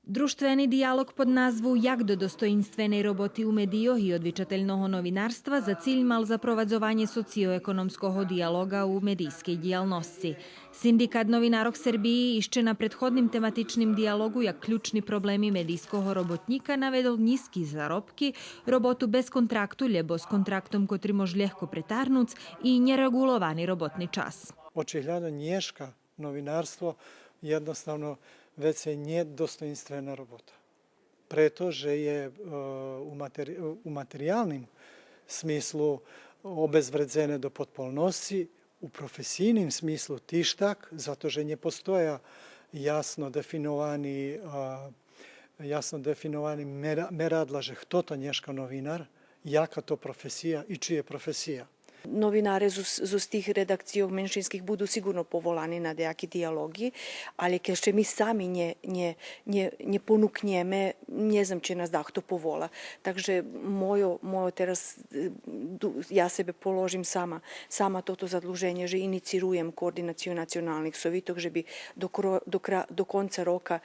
Društveni dialog pod nazvu Jak do dostoinstvenej roboty u medijoh i odvičateljnog novinarstva za cilj mal zaprovadzovanje socioekonomskog dialoga u medijskej dijalnosci. Sindikat novinarok Srbiji išče na predhodnim tematičnim dialogu jak ključni problemi medijskog robotnika navedol niski zarobki, robotu bez kontraktu ljebo s kontraktom kotri mož ljehko pretarnuc i neregulovani robotni čas. Očigledno nješka novinarstvo jednostavno već se nije dostojinstvena robota. Pretože je u materijalnim smislu obezvredzene do potpolnosti, u profesijnim smislu tištak, zato že ne postoja jasno definovani meradla, že kto to nješka novinar, jaka to profesija i čije profesija. Novinare z tih redakcijov menšinskih budu sigurno povolani na dejaki dialogi, ali ker še mi sami ne ponuknjeme, ne znam, če nas dahto povola. Takže mojo teraz, ja sebe položim sama toto zadluženje, že inicirujem koordinaciju nacionalnih sovitog, že bi do konca roka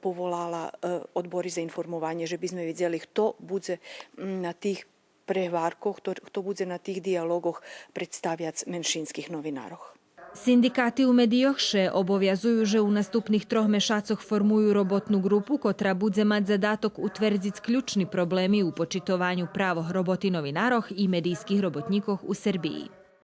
povolala odbori za informovanje, že bi sme vidjeli kto bude na tih prevarkoh, kto bude na tih dialogoh predstavljac menšinskih novinaroh. Sindikati u medijoh še obovjazuju, že u nastupnih 3 mešacoh formuju robotnu grupu, kotra bude mať zadatok utvrdzic ključni problemi u počitovanju pravoh roboti novinaroh i medijskih robotnikoh u Srbiji.